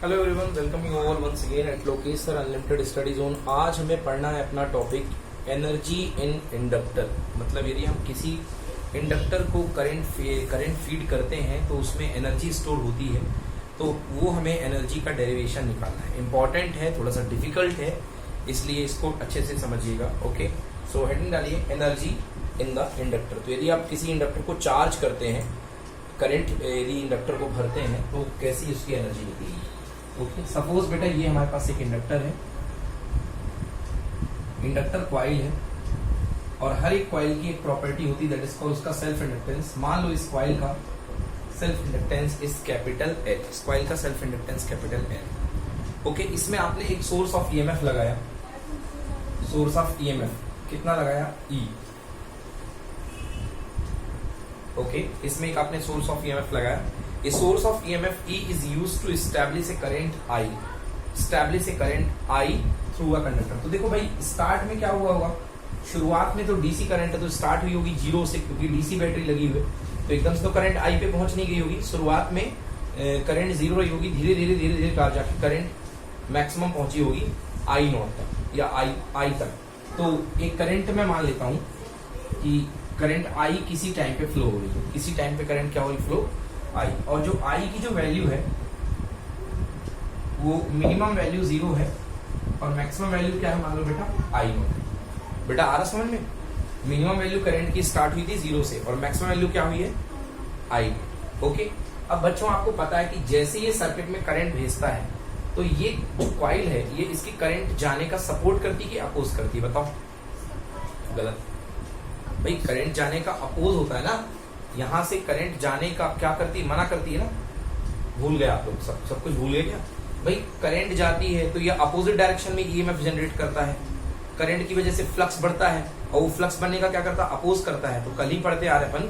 Hello everyone, welcome you all once again at Lokesh sir unlimited study zone. आज हमें पढ़ना है अपना टॉपिक एनर्जी इन इंडक्टर। मतलब यदि हम किसी इंडक्टर को करंट फीड करते हैं तो उसमें एनर्जी स्टोर होती है, तो वो हमें एनर्जी का डेरिवेशन निकालना है। इंपॉर्टेंट है, थोड़ा सा डिफिकल्ट है, इसलिए इसको अच्छे से समझिएगा। ओके, सो हेडिंग डालिए एनर्जी इन द इंडक्टर। तो यदि आप किसी इंडक्टर को चार्ज करते हैं, करंट यदि इंडक्टर को भरते हैं तो कैसी उसकी एनर्जी निकलेगी। ओके, सपोज बेटा ये हमारे पास एक इंडक्टर है, इंडक्टर कॉइल है, और हर एक कॉइल की एक प्रॉपर्टी होती है दैट इज कॉल्ड उसका सेल्फ इंडक्टेंस। मान लो इस कॉइल का self inductance is capital L, इस कॉइल का self inductance capital L. Okay, इसमें आपने एक सोर्स ऑफ ईएमएफ लगाया, सोर्स ऑफ ईएमएफ कितना लगाया, ई। ओके, इसमें एक आपने सोर्स ऑफ ईएमएफ लगाया। A source of EMF E is used to establish a current I, establish a current I through a conductor। तो देखो भाई, स्टार्ट में क्या हुआ होगा, शुरुआत में तो डीसी करंट है तो स्टार्ट हुई होगी जीरो से, क्योंकि डीसी बैटरी लगी हुई है, तो एकदम से तो करंट आई पे पहुंच नहीं गई होगी। शुरुआत में करंट जीरो रही होगी, धीरे धीरे धीरे धीरे जाके करंट मैक्सिमम पहुंची होगी आई नॉट तक या आई तक। तो एक करंट में मान लेता हूं कि करंट आई किसी टाइम पे फ्लो हो रही है, किसी टाइम पे करंट क्या हो रही, फ्लो आई। और जो आई की जो वैल्यू है वो मिनिमम वैल्यू जीरो है और मैक्सिमम वैल्यू क्या है, मान लो बेटा आई नॉट। बेटा आ रहा समझ में, मिनिमम वैल्यू करंट की स्टार्ट हुई थी जीरो से और मैक्सिमम वैल्यू क्या हुई है, आई। ओके, अब बच्चों आपको पता है कि जैसे ये सर्किट में करंट भेजता है तो ये जो कॉइल है ये इसकी करंट जाने का सपोर्ट करती है कि अपोज करती है, बताओ। गलत भाई, करंट जाने का अपोज होता है ना, यहां से करंट जाने का क्या करती है, मना करती है ना। भूल गए आप लोग, सब कुछ भूल गए क्या भाई। करंट जाती है तो ये अपोजिट डायरेक्शन में ईएमएफ जनरेट करता है, करंट की वजह से फ्लक्स बढ़ता है और वो फ्लक्स बनने का क्या करता है, अपोज करता है। तो कल ही पढ़ते आ रहे अपन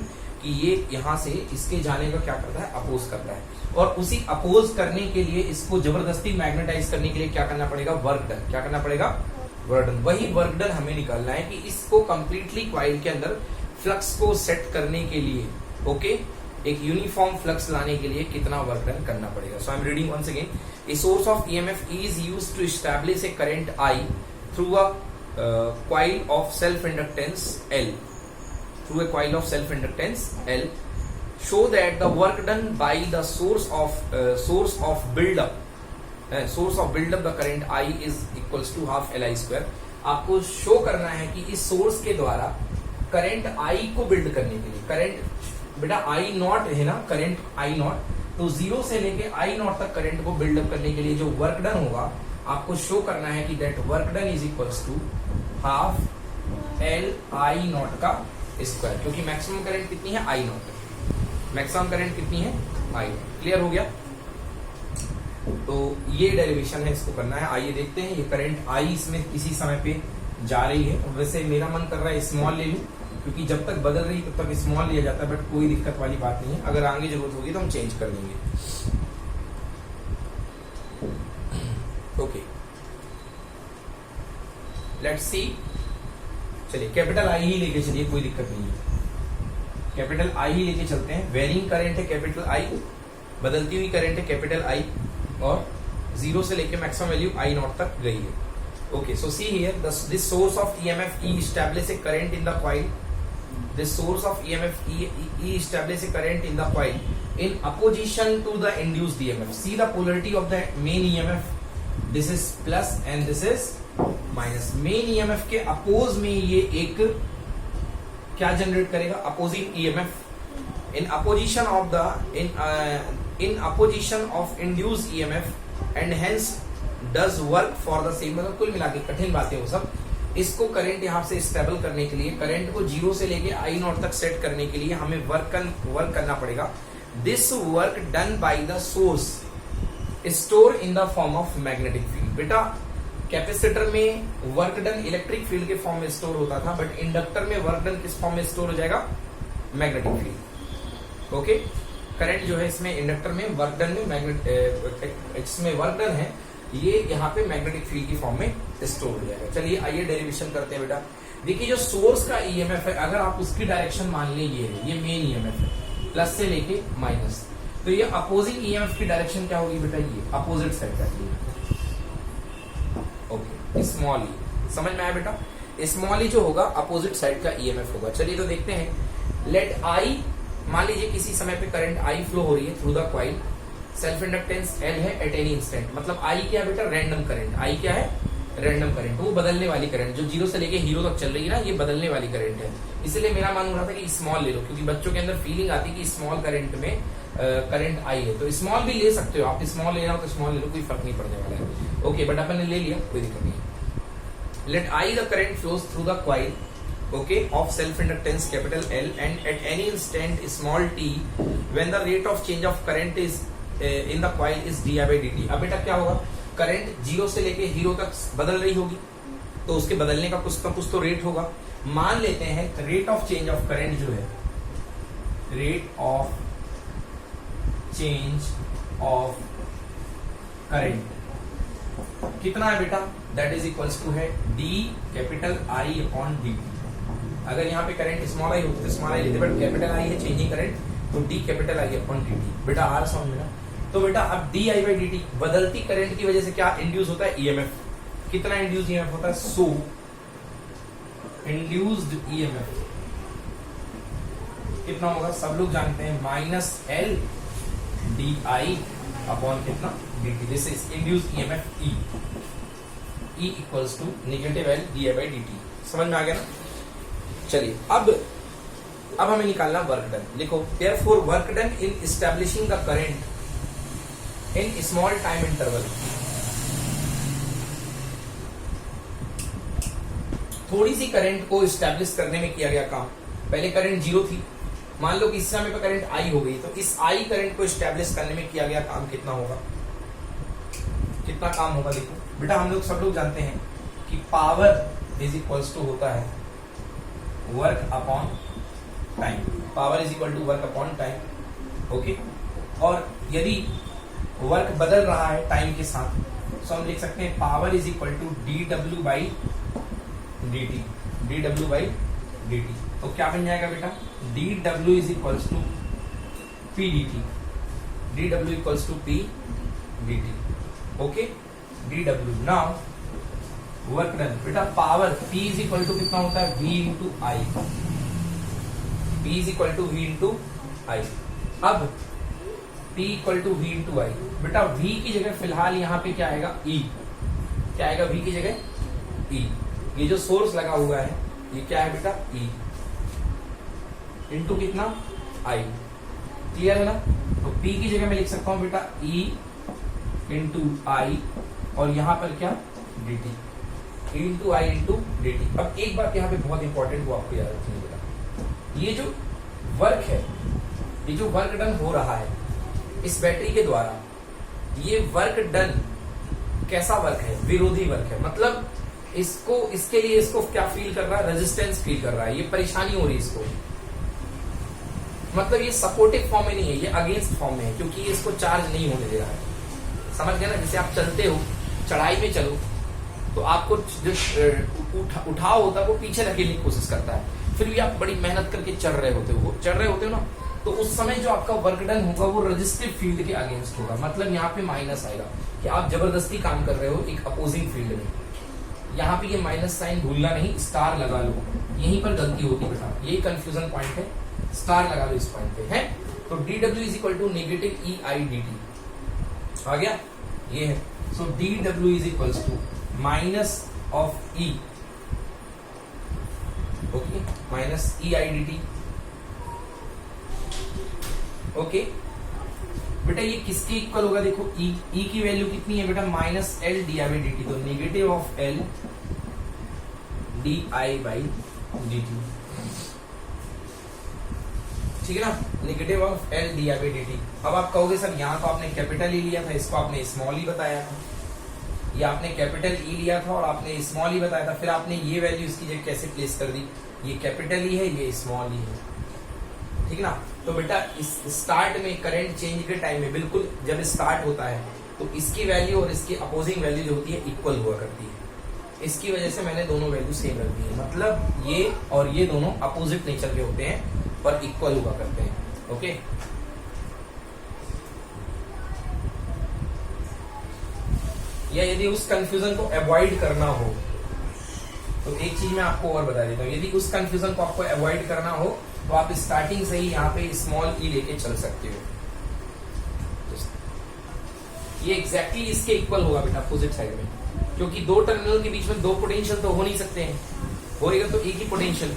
कि ये यहां से इसके जाने का क्या करता है, अपोज करता है। और उसी अपोज करने के लिए इसको जबरदस्ती मैग्नेटाइज करने के लिए क्या करना पड़ेगा, वर्क डन। क्या करना पड़ेगा, वर्क डन। वही वर्क डन हमें निकालना है कि इसको कंप्लीटली कॉइल के अंदर फ्लक्स को सेट करने के लिए, ओके, एक यूनिफॉर्म फ्लक्स लाने के लिए कितना वर्क डन करना पड़ेगा। So I am reading once again, a source of EMF is used to establish a current I through a coil of self inductance L, through a coil of self inductance L, show that the work done by the source of build up the current I is equals to half L I square. आपको show करना है कि इस source के द्वारा current I को build करने के लिए, करंट बेटा आई नॉट है ना, करंट आई नॉट, तो जीरो से लेके आई नॉट तक करंट को बिल्डअप करने के लिए जो वर्क डन होगा आपको शो करना है कि that work done is equals to half L I naught का स्क्वायर, क्योंकि मैक्सिमम करंट कितनी है, आई नॉट, मैक्सिमम करंट कितनी है, आई नॉट। क्लियर हो गया। तो ये डेरिवेशन है, इसको करना है। आइए देखते हैं, ये करंट आई इसमें किसी समय पे जा रही है। वैसे मेरा मन कर रहा है स्मॉल ले लूं, क्योंकि जब तक बदल रही तब तक स्मॉल लिया जाता है, बट कोई दिक्कत वाली बात नहीं है। अगर आगे जरूरत होगी तो हम चेंज कर देंगे। Okay, let's see. चलिए कैपिटल आई ही लेके चलिए, कोई दिक्कत नहीं है, कैपिटल आई ही लेके चलते हैं। वेरिंग करंट है कैपिटल आई, बदलती हुई करंट है कैपिटल आई, और जीरो से लेके मैक्सिमम वैल्यू आई नॉट तक गई है। Okay, so see here, this source of EMF E establish a current in the coil. This source of EMF E establish a current in the coil in opposition to the induced EMF. See the polarity of the main EMF. This is plus and this is minus. Main EMF के oppose में ये एक क्या generate करेगा, opposing EMF. In opposition of induced EMF and hence does work for the same. मतलब कुल मिला के कठिन बातें वो सब। इसको करंट यहां से स्टेबल करने के लिए, करंट को जीरो से लेके आई नॉट तक सेट करने के लिए हमें वर्क करना पड़ेगा। This work done by the source store in the form of magnetic field. बेटा कैपेसिटर में वर्क डन इलेक्ट्रिक फील्ड के फॉर्म में स्टोर होता था, बट इंडक्टर में वर्क डन किस फॉर्म में स्टोर हो जाएगा, मैग्नेटिक फील्ड। ओके, करंट जो है इसमें इंडक्टर में वर्क डन में इसमें वर्क डन है, ये यहाँ पे मैग्नेटिक फील्ड की फॉर्म में स्टोर हो जाएगा। चलिए आइए डेरिवेशन करते हैं बेटा। देखिए जो सोर्स का ईएमएफ है, अगर आप उसकी डायरेक्शन मान लें ये है, ये मेन ईएमएफ है, प्लस से लेके माइनस, तो ये अपोजिंग ईएमएफ की डायरेक्शन क्या होगी बेटा, ये अपोजिट साइड का ओके, स्मॉल ई। समझ में आया बेटा, स्मॉल ई जो होगा अपोजिट साइड का ईएमएफ होगा। चलिए तो देखते हैं। लेट आई, मान लीजिए किसी समय पे करंट आई फ्लो हो रही है through the coil, self inductance L है एट एनी इंस्टेंट, मतलब आई क्या है बेटा, रैंडम करंट। आई क्या है, रैंडम करंट, वो बदलने वाली करंट जो जीरो से लेके हीरो तक चल रही है ना, ये बदलने वाली करंट है। इसलिए मेरा मान हो रहा था कि स्मॉल ले लो, क्योंकि बच्चों के अंदर फीलिंग आती है कि स्मॉल करंट में करंट आई है, तो स्मॉल भी ले सकते हो आप, स्मॉल लेना हो तो स्मॉल ले लो, कोई फर्क नहीं पड़ने वाला है। ओके, बट अपन ने ले लिया, कोई दिक्कत नहीं। Let I the current flows through the coil okay of self inductance capital L and at any instant small t when the rate of change of current is in the coil is di by dt। अब बेटा क्या होगा, current zero से लेके hero तक बदल रही होगी, तो उसके बदलने का कुछ ना कुछ तो रेट होगा। मान लेते हैं rate of change of current जो है, rate of change of current कितना है बेटा, दैट इज इक्वल्स टू है D capital I upon D T. अगर यहाँ पे करंट स्मॉल आई होती तो स्मॉल आई लेते, बट कैपिटल आई है चेंजिंग करंट, तो D capital I upon D T. बेटा आ रहा समझ में ना, तो बेटा अब D I by D T, बदलती करंट की वजह से क्या इंड्यूस होता है, ईएमएफ। कितना इंड्यूस ईएमएफ होता है, सो इंड्यूस्ड ईएमएफ कितना होगा, सब लोग जानते हैं, minus L D I upon कितना, D T. This is induced EMF E, E equals to negative L D I by D T. समझ में आ गया ना। चलिए अब हमें निकालना वर्क डन। लिखो, therefore work done in establishing the current in small time interval. थोड़ी सी करंट को एस्टैब्लिश करने में किया गया काम। पहले करंट जीरो थी, मान लो कि इस समय पे करंट आई हो गई, तो इस आई करंट को एस्टैब्लिश करने में किया गया काम कितना होगा, कितना काम होगा। देखो बेटा, हम लोग सब लोग जानते हैं कि पावर इज इक्वल्स टू होता है work upon time. Power is equal to work upon time. Okay, और यदि वर्क बदल रहा है टाइम के साथ, तो हम लिख सकते हैं power is equal to D W by D T. D W by D T, तो क्या बन जाएगा बेटा, D W is equals to P D T. D W equals to P D T. Okay, D W. Now work done, बेटा power P is equal to कितना होता है, V into I. P is equal to V into I. अब P equal to V into I, बेटा V की जगह फिलहाल यहाँ पे क्या आएगा, E। क्या आएगा V की जगह, E। ये जो सोर्स लगा हुआ है ये क्या है बेटा, E इंटू कितना, I। क्लियर है ना। तो P की जगह मैं लिख सकता हूँ बेटा E इंटू आई, और यहाँ पर क्या, dt इंटू आई इंटू डी टी। अब एक बात यहाँ पे बहुत इंपॉर्टेंट वो आपको याद रखनी बेटा, ये जो वर्क है, ये जो वर्क डन हो रहा है इस बैटरी के द्वारा, ये वर्क डन कैसा वर्क है, विरोधी वर्क है। मतलब इसको, इसके लिए इसको क्या फील कर रहा है, रेजिस्टेंस फील कर रहा है, ये परेशानी हो रही है इसको। मतलब ये सपोर्टिव फॉर्म में नहीं है, ये अगेंस्ट फॉर्म में है, क्योंकि ये इसको चार्ज नहीं होने दे रहा है। समझ गए ना, जैसे आप चलते हो, चढ़ाई में चलो तो आपको जो उठाव होता है वो पीछे धकेलने की कोशिश करता है, फिर भी आप बड़ी मेहनत करके चढ़ रहे होते हो ना, तो उस समय जो आपका वर्क डन होगा वो रेजिस्टिव फील्ड के अगेंस्ट होगा। मतलब यहाँ पे माइनस आएगा कि आप जबरदस्ती काम कर रहे हो एक अपोजिंग फील्ड में। यहाँ पे ये माइनस साइन भूलना नहीं, स्टार लगा लो, यहीं पर गलती होती है बेटा, यही कंफ्यूजन पॉइंट है, स्टार लगा लो इस पॉइंट पे है। तो D W is equal to negative E I D T आ गया, ये है। So D W is equals to minus of E, okay, minus E I D T. Okay बेटा, ये किसके इक्वल होगा, देखो ई, ई की वैल्यू कितनी है बेटा, minus L D I by D T, तो negative of L D I by D T, ठीक है ना, negative of L D I by D T. अब आप कहोगे सर यहाँ तो आपने कैपिटल ई लिया था, इसको आपने स्मॉल ई बताया था, ये आपने कैपिटल ई लिया था और आपने स्मॉल ई बताया था, फिर आपने ये वैल्यू इसकी जगह कैसे प्लेस कर दी, ये कैपिटल ई है, ये स्मॉल ई है, ठीक ना। तो बेटा इस स्टार्ट में करंट चेंज के टाइम में, बिल्कुल जब स्टार्ट होता है तो इसकी वैल्यू और इसकी अपोजिंग वैल्यू जो होती है इक्वल हुआ करती है। इसकी वजह से मैंने दोनों वैल्यू सेम रख दी है, मतलब ये और ये दोनों अपोजिट नेचर के होते हैं और इक्वल हुआ करते हैं। ओके, या यदि उस कंफ्यूजन को अवॉइड करना हो, तो एक चीज मैं आपको और बता देता हूँ, यदि उस कंफ्यूजन को आपको अवॉइड करना हो तो आप स्टार्टिंग से ही यहाँ पे स्मॉल ई लेके चल सकते हो। ये एग्जैक्टली इसके इक्वल होगा बेटा अपोजिट साइड में, क्योंकि दो टर्मिनल के बीच में दो पोटेंशियल तो हो नहीं सकते हैं, होएगा तो एक ही पोटेंशियल।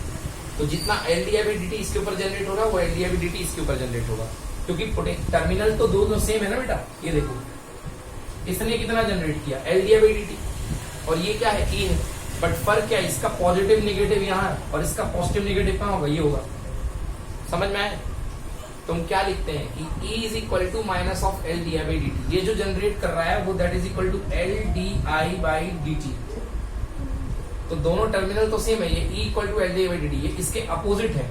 तो जितना L D I by D T इसके ऊपर जनरेट होगा वो L D I by D T इसके ऊपर जनरेट होगा, क्योंकि टर्मिनल तो दोनों सेम है ना बेटा। ये देखो इसने कितना जनरेट किया L D I by D T, और ये क्या है ई है, बट फर्क क्या है, इसका पॉजिटिव निगेटिव यहाँ है और इसका पॉजिटिव निगेटिव कहाँ होगा, ये होगा। समझ में आए? तुम क्या लिखते हैं कि E is equal to minus of L D I by D T, ये जो जनरेट कर रहा है वो that is equal to L D I by D T. तो दोनों टर्मिनल तो सेम है, ये E equal to L D I by D T, ये इसके अपोजिट है।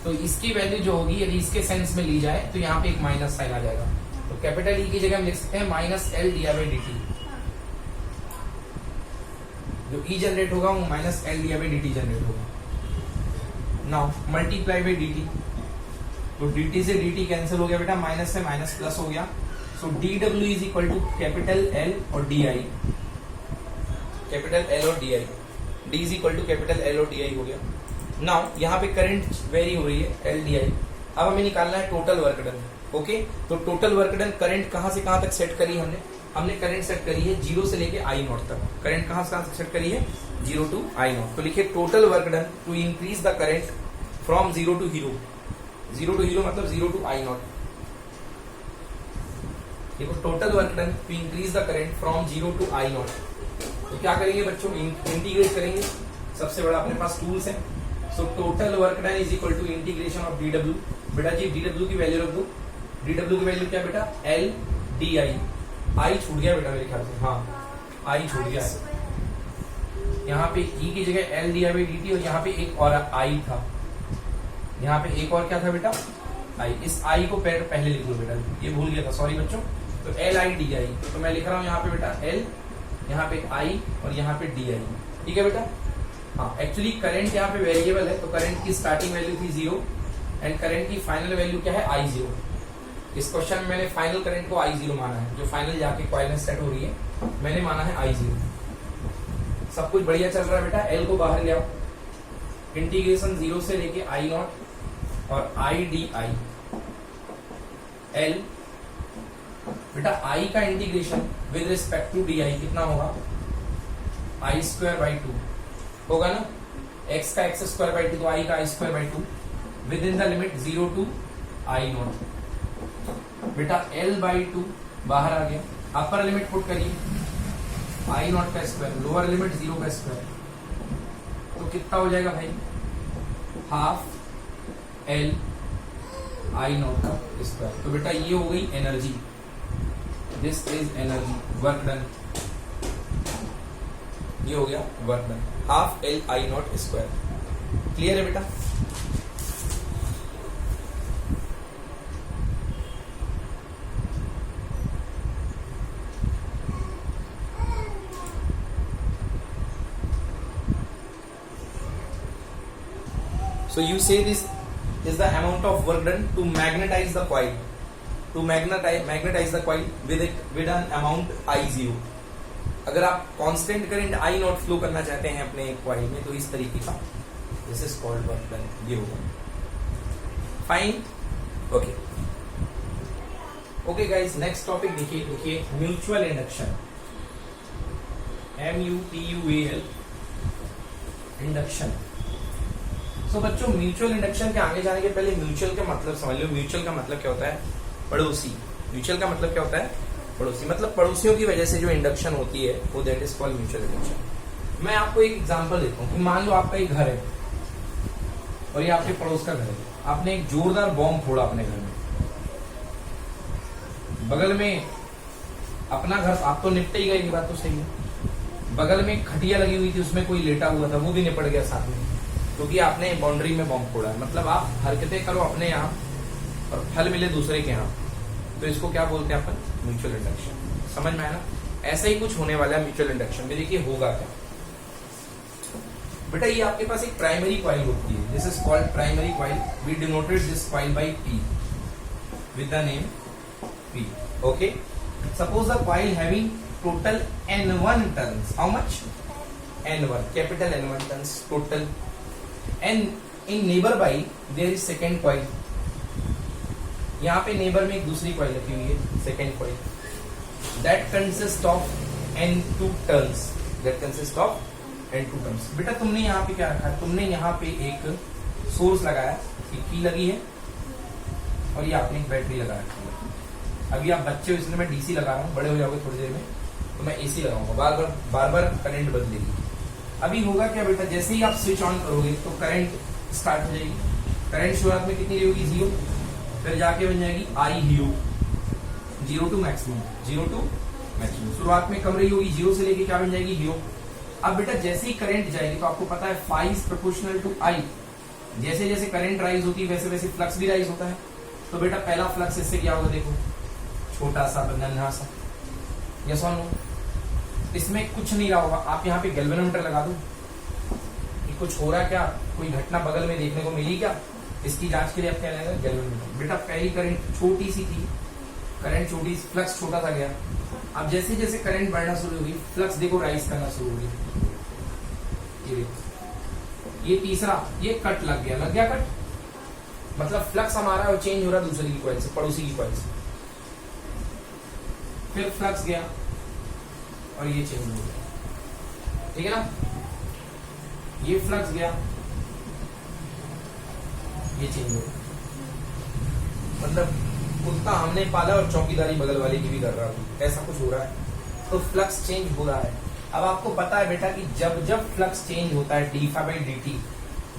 तो इसकी वैल्यू जो होगी यदि इसके सेंस में ली जाए तो यहाँ पे एक माइनस साइन आ जाएगा, तो कैपिटल ई की जगह हम लिख सकते हैं minus L D I by D T. जो ई जनरेट होगा वो minus L D I by D T generate होगा। Now multiply by D T, तो dt से dt कैंसिल हो गया बेटा, माइनस से माइनस प्लस हो गया। So dw is equal to capital L और di, कैपिटल L और di, d is equal to capital L और di हो गया। नाउ यहाँ पे करंट वेरी हो रही है L di। अब हमें निकालना है टोटल वर्क डन। ओके, तो टोटल वर्क डन करंट कहाँ से कहाँ तक सेट करी हमने करंट सेट करी है 0 से लेके I नॉट तक। करंट कहाँ से कहाँ तक सेट करी है 0 टू I नॉट। तो लिखिए total work done to increase the current from 0 to zero. 0 to zero मतलब 0 टू I नॉट। देखो total work done to increase the current from 0 to I naught. तो क्या करेंगे बच्चों, इंटीग्रेट करेंगे। सबसे बड़ा अपने पास टूल्स है। So total work done is equal to integration of dw। बेटा जी dw की वैल्यू रख दो। dw की वैल्यू क्या बेटा L di। I छूट गया बेटा मेरे ख्याल से, हाँ I छूट गया है। यहाँ पे E की जगह L di बाई dt और यहाँ पे एक और I था, यहाँ पे एक और क्या था बेटा I। इस I को पहले लिख लो बेटा, ये भूल गया था, सॉरी बच्चों। तो L I D I, तो मैं लिख रहा हूँ यहाँ पे बेटा L, यहाँ पे I और यहाँ पे D I। ठीक है बेटा। हाँ एक्चुअली करंट यहाँ पे वेरिएबल है, तो करंट की स्टार्टिंग वैल्यू थी 0 एंड करंट की फाइनल वैल्यू क्या है I0। इस क्वेश्चन में मैंने फाइनल करंट को I0 माना है, जो फाइनल जाके कॉइल में सेट हो रही है मैंने माना है I0। सब कुछ बढ़िया चल रहा है बेटा। L को बाहर ले आओ, इंटीग्रेशन 0 से लेके I नॉट और I डी आई। L बेटा I का integration with respect to D I कितना होगा I स्क्वायर बाई 2 होगा ना। x का x स्क्वायर बाई 2 तो I का I square by 2 with in the limit 0 to I naught. बेटा L बाई 2 बाहर आ गया, अपर लिमिट पुट करिए I नॉट का स्क्वायर, लोअर लिमिट 0 का स्क्वायर, तो कितना हो जाएगा भाई हाफ L I नॉट का स्क्वायर। तो बेटा ये हो गई energy, this is energy work done. ये हो गया work done, half L I naught square. Clear है बेटा। So you say this is the amount of work done to magnetize the coil, to magnetize the coil with an amount I0। अगर आप constant current I not flow करना चाहते हैं अपने coil में तो इस तरीके का, this is called work done, ये होगा। Fine, okay okay guys, next topic देखिए म्यूचुअल इंडक्शन, MUTUAL इंडक्शन। तो बच्चों म्यूचुअल इंडक्शन के आगे जाने के पहले म्यूचुअल का मतलब समझ लो। म्यूचुअल का मतलब क्या होता है पड़ोसी। म्यूचुअल का मतलब क्या होता है पड़ोसी, मतलब पड़ोसियों की वजह से जो इंडक्शन होती है वो that is called mutual induction. मैं आपको एक एग्जांपल देता हूँ। मान लो आपका एक घर है और ये आपके पड़ोस का घर है, आपने एक जोरदार बॉम्ब फोड़ा अपने घर में, बगल में अपना घर, आप तो निपटे ही गए, ये बात तो सही है। बगल में खटिया लगी हुई थी, उसमें कोई लेटा हुआ था, वो भी निपट गया साथ में, क्योंकि आपने बाउंड्री में बॉम्ब फोड़ा है। मतलब आप हरकतें करो अपने यहाँ और फल मिले दूसरे के यहाँ, तो इसको क्या बोलते हैं अपन म्यूचुअल इंडक्शन। समझ में आया ना। ऐसा ही कुछ होने वाला है म्यूचुअल इंडक्शन में। देखिए होगा क्या बेटा, ये आपके पास एक प्राइमरी कॉइल होती है, this is called primary coil. We denoted this coil by P with the name P। Okay, suppose the coil having total N1 turns. How much? N1, capital N1 turns total. And in nearby there is second coil. यहाँ पे neighbour में एक दूसरी coil रखी हुई है, second coil. That consist of N2 turns. That consist of N2 turns. बेटा तुमने यहाँ पे क्या रखा है? तुमने यहाँ पे एक सोर्स लगाया, एक की लगी है, और ये आपने एक बैटरी लगा रखी है. अभी आप बच्चे हो इसलिए मैं डीसी लगा रहा हूँ, बड़े हो जाओगे थोड़ी देर में तो मैं एसी लगाऊंगा, बार बार करंट बदलेगी. अभी होगा क्या बेटा, जैसे ही आप स्विच ऑन करोगे तो करंट स्टार्ट हो जाएगी. करंट शुरुआत में कितनी रहेगी? 0. फिर जाके बन जाएगी I zero, 0 to maximum, 0 to maximum. शुरुआत में कम रही होगी, 0 से लेके क्या बन जाएगी? हीरो. अब बेटा जैसे ही करंट जाएगी तो आपको पता है फाई इज प्रोपोर्शनल टू आई. जैसे जैसे करंट राइज होती है वैसे वैसे फ्लक्स भी राइज होता है. तो बेटा पहला फ्लक्स इससे क्या होगा? देखो छोटा सा, नन्हा सा. यस और नो? इसमें कुछ नहीं रहा होगा. आप यहाँ पे गैल्वेनोमीटर लगा दो कि कुछ हो रहा है क्या, कोई घटना बगल में देखने को मिली क्या, इसकी जांच के लिए आप क्या लगेगा? गैल्वेनोमीटर. बेटा पहली करंट छोटी सी थी, करंट छोटी, फ्लक्स छोटा सा गया. अब जैसे जैसे करंट बढ़ना शुरू होगी फ्लक्स देखो राइज करना शुरू हो गई. ये देखो, ये तीसरा, ये कट लग गया कट. मतलब फ्लक्स हमारा और चेंज हो रहा है दूसरी की कॉइल से, पड़ोसी की कॉइल से. फिर फ्लक्स गया और ये चेंज हो गया. ठीक है ना? ये फ्लक्स गया, ये चेंज हो गया. मतलब कुत्ता हमने पाला और चौकीदारी बगल वाले की भी कर रहा है, ऐसा कुछ हो रहा है. तो फ्लक्स चेंज हो रहा है. अब आपको पता है बेटा कि जब जब फ्लक्स चेंज होता है d∅dt,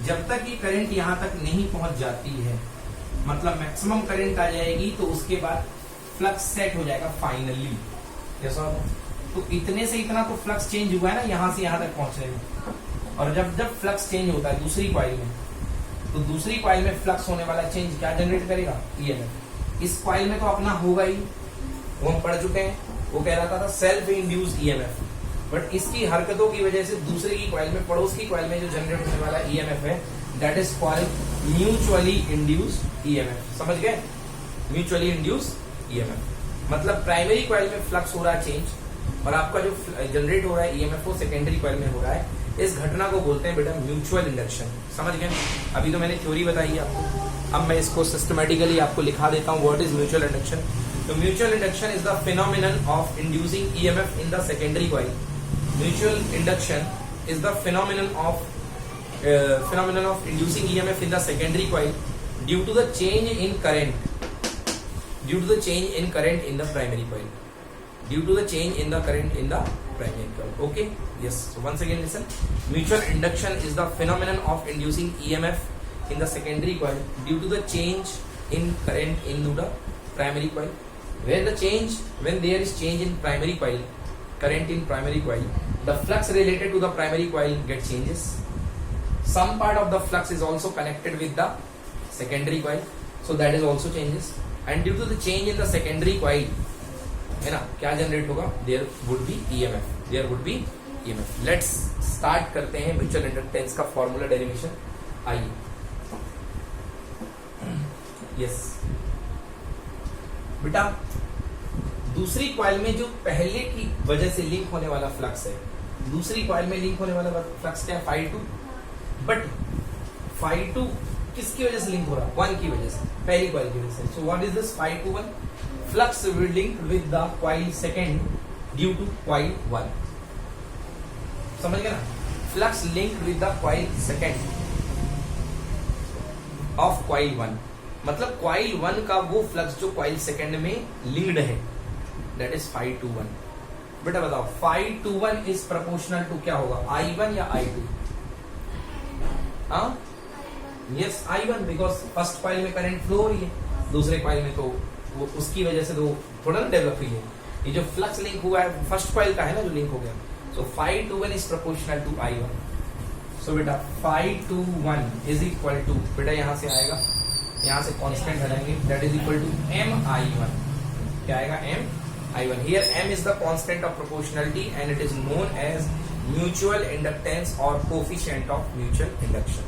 जब तक ये करंट यहां तक नहीं पहुंच जाती है, मतलब मैक्सिमम करंट आ जाएगी, तो उसके बाद फ्लक्स सेट हो जाएगा फाइनली. जैसा तो इतने से इतना तो फ्लक्स चेंज हुआ है ना, यहां से यहां तक पहुंचने में. और जब जब फ्लक्स चेंज होता है दूसरी कॉइल में, तो दूसरी कॉइल में फ्लक्स होने वाला चेंज क्या जनरेट करेगा? ईएमएफ. इस कॉइल में तो अपना होगा ही, वो हम पढ़ चुके हैं, वो कहलाता था सेल्फ इंड्यूस्ड ईएमएफ. बट इसकी हरकतों की वजह से दूसरे की कॉइल में, पड़ोस की कॉइल में जो जनरेट होने वाला ईएमएफ है, that is called mutually induced EMF. समझ गए? म्यूचुअली इंड्यूस्ड ईएमएफ मतलब प्राइमरी कॉइल में फ्लक्स हो रहा है चेंज, और आपका जो जनरेट हो रहा है ईएमएफ वो सेकेंडरी कॉइल में हो रहा है. इस घटना को बोलते हैं बेटा म्यूचुअल इंडक्शन. समझ गए? अभी तो मैंने थ्योरी बताई है आपको, अब मैं इसको सिस्टमेटिकली आपको लिखा देता हूँ. What is mutual induction? तो mutual induction is the phenomenon of inducing EMF in the secondary coil. Mutual induction is the phenomenon of inducing EMF in the secondary coil due to the change in current, due to the change in current in the primary coil, due to the change in the current in the primary coil. Okay, yes, so once again listen. Mutual induction is the phenomenon of inducing EMF in the secondary coil due to the change in current in the primary coil. When there is change in primary coil, current in primary coil, the flux related to the primary coil get changes. Some part of the flux is also connected with the secondary coil, so that is also changes. And due to the change in the secondary coil, है ना, क्या generate होगा? There would be EMF. There would be EMF. Let's start करते हैं mutual inductance का formula derivation. आइए. Yes बेटा, दूसरी कॉइल में जो पहले की वजह से लिंक होने वाला फ्लक्स है, दूसरी कॉइल में लिंक होने वाला फ्लक्स क्या है? φ2. बट φ2 किसकी वजह से लिंक हो रहा है? 1 की वजह से, पहली कॉइल की वजह से. So what is this φ21? Flux will link with the coil second due to coil 1. समझ गए ना? Flux link with the coil second of coil 1, मतलब कॉइल 1 का वो फ्लक्स जो कॉइल सेकंड में लिंक्ड है, दैट इज φ21. बेटा बताओ, φ21 इज प्रोपोर्शनल टू क्या होगा? I1 या I2? हाँ, yes I1, because first coil में करंट फ्लो हो रही है, दूसरे कॉइल में तो वो उसकी वजह से तो थोड़ा ना डेवलप हुई है. ये जो फ्लक्स लिंक हुआ है फर्स्ट कॉइल का है ना जो लिंक हो गया. सो φ21 इज प्रोपोर्शनल टू I1. सो बेटा φ21 इज इक्वल टू, बेटा यहां से आएगा, यहां से कांस्टेंट हटाएंगे, that is equal to MI1. क्या आएगा? MI1. Here M is the constant of proportionality and it is known as mutual inductance और coefficient of mutual induction.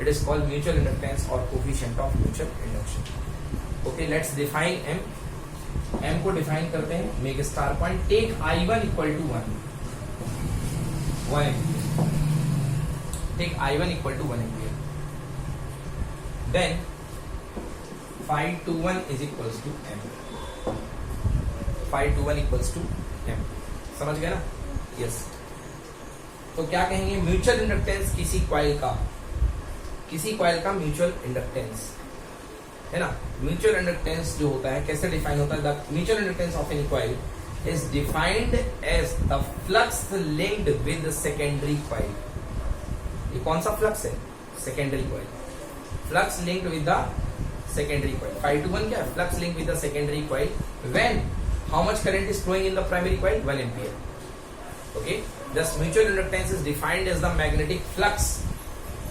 It is called mutual inductance or coefficient of mutual induction. Okay, let's define M. M को define करते हैं, make star point, take I1 equal to 1 ampere, take I1 equal to 1 ampere, then phi21 is equals to m, phi21 equals to m, समझ गए ना? Yes. तो क्या कहेंगे, mutual inductance किसी कॉइल का म्यूचुअल इंडक्टेंस है ना। म्यूचुअल इंडक्टेंस जो होता है कैसे डिफाइन होता है, the mutual inductance of any coil is defined as the flux linked with secondary coil. ये कौन सा फ्लक्स है? Secondary coil, flux linked with the secondary coil. phi21 क्या है? Flux linked with the secondary coil when how much current is flowing in the primary coil? 1 ampere. Okay, thus mutual inductance is defined as the magnetic flux.